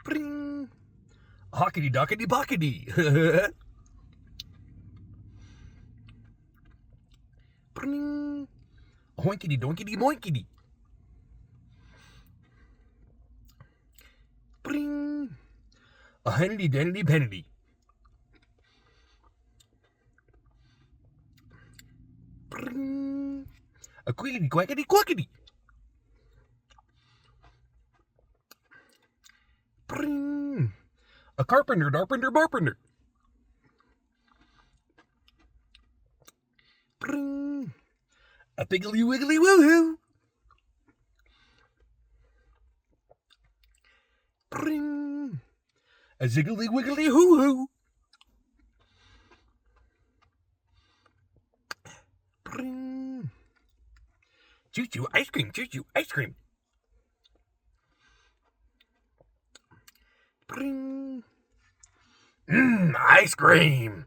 Pring. Hockety dockety bockety. Pring. Hoinkity doinkity moinkity. Pring. A hennity dennity pennity. Pring. A quickety quackety quackety. Pring. A carpenter darpenter barpenter. Pring. A piggly wiggly woohoo. Pring. A ziggly wiggly hoo hoo. Pring. Choo choo ice cream, choo choo ice cream. Pring. Ice cream.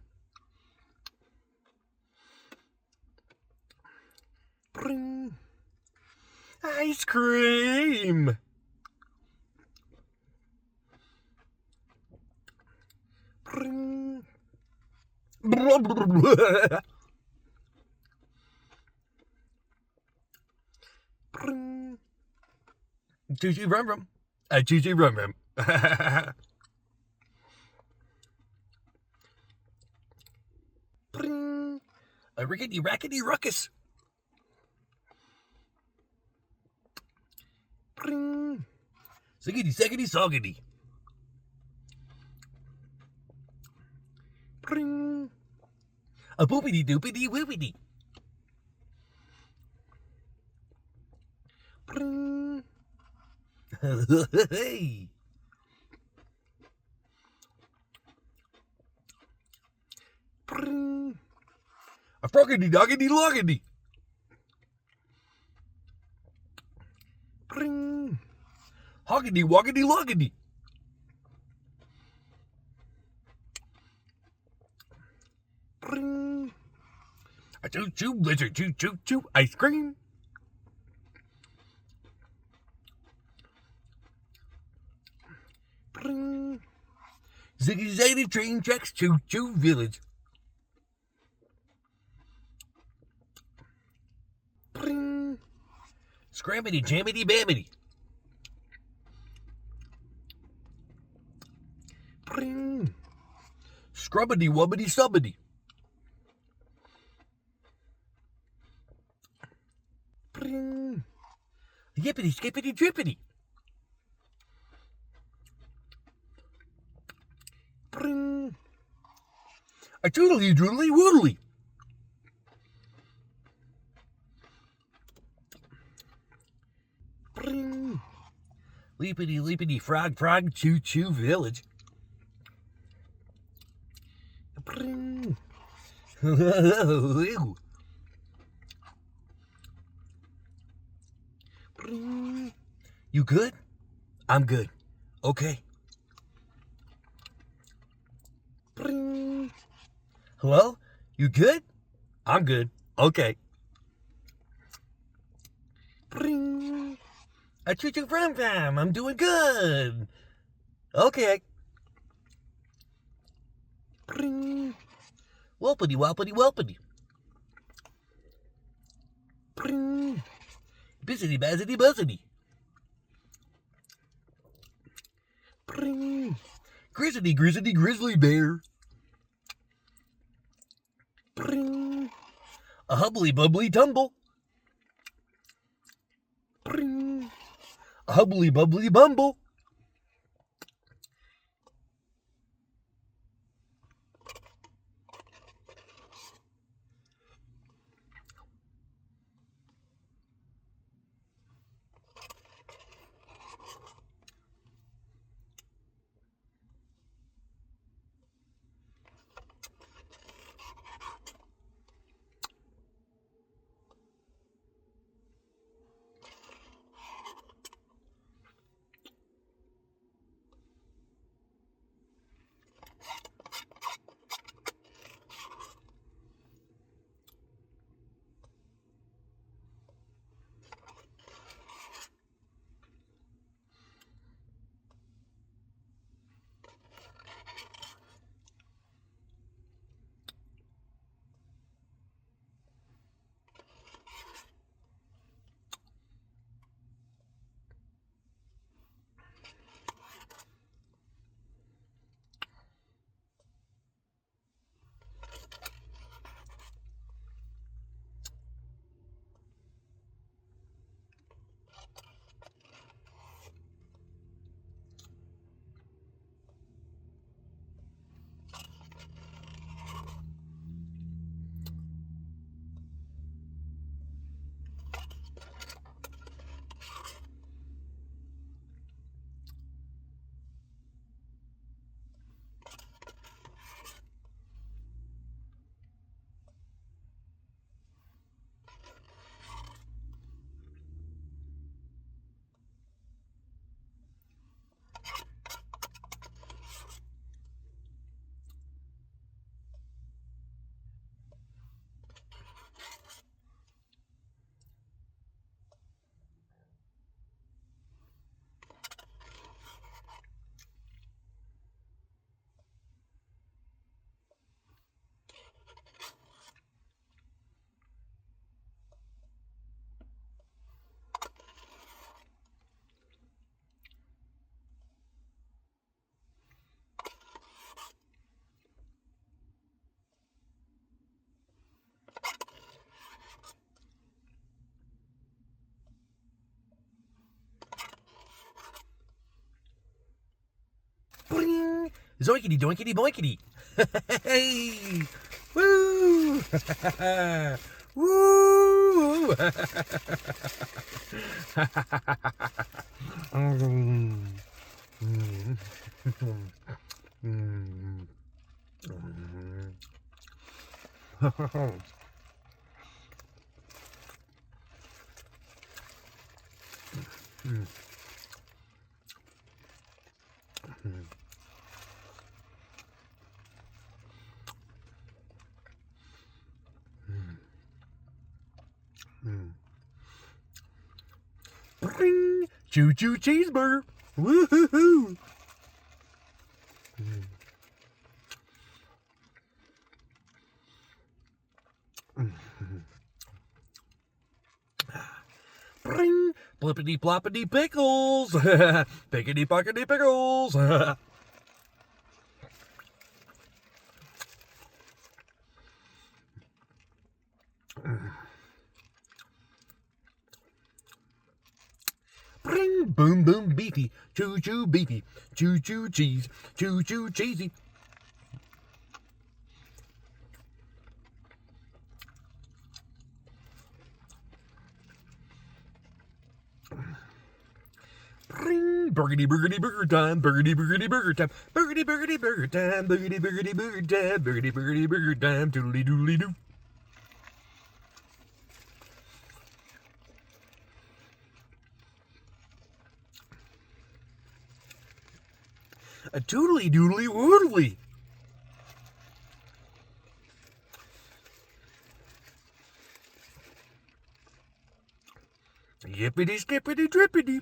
Pring. Ice cream. Pring. Blah, blah, blah. Pring. Choo choo rum rum. Choo choo rum rum. Pring. A rickety rackety ruckus. Pring. Siggity saggity soggity. Pring. A boopity doopity whoopity. Pring. Hey. Pring. A froggity doggity loggity. Pring. Hoggity woggity loggity. Pring. A choo choo blizzard choo choo choo ice cream. Pring. Ziggy zaggity train tracks choo choo village. Pring. Scrammity jammity bammity. Pring. Scrubbity wubbity subbity. Pring. Yippity skippity drippity. Pring. A toodly droodly woodly. Pring. Leapity leapity frog frog choo choo village. Pring. Pring. You good? I'm good. Okay. Pring. Hello? You good? I'm good. Okay. Pring. A choo choo from fam. I'm doing good. Okay. Pring. Whoopity whoppity whoopity. Pring. Bizzity bazzity buzzity. Pring. Grizzity grizzity grizzly bear. Pring. A hubbly bubbly tumble. Pring. A hubbly bubbly bumble. Zoinkity doinkity boinkity. Hey! Woo! Woo! Bring! Choo-choo cheeseburger! Woo-hoo-hoo! Bring! Blippity ploppity pickles! Pickety pockety pickles! Bring! Boom boom beefy! Choo choo beefy! Choo choo cheese! Choo choo cheesy! Bring! Burgity burgity burger time! Burgity burgity burger time! Burgity burgity burger time! Burgity burgity burger time! Burgity burgity burger time! Doodly doodly doo! A toodly doodly woodly! Yippity skippity drippity!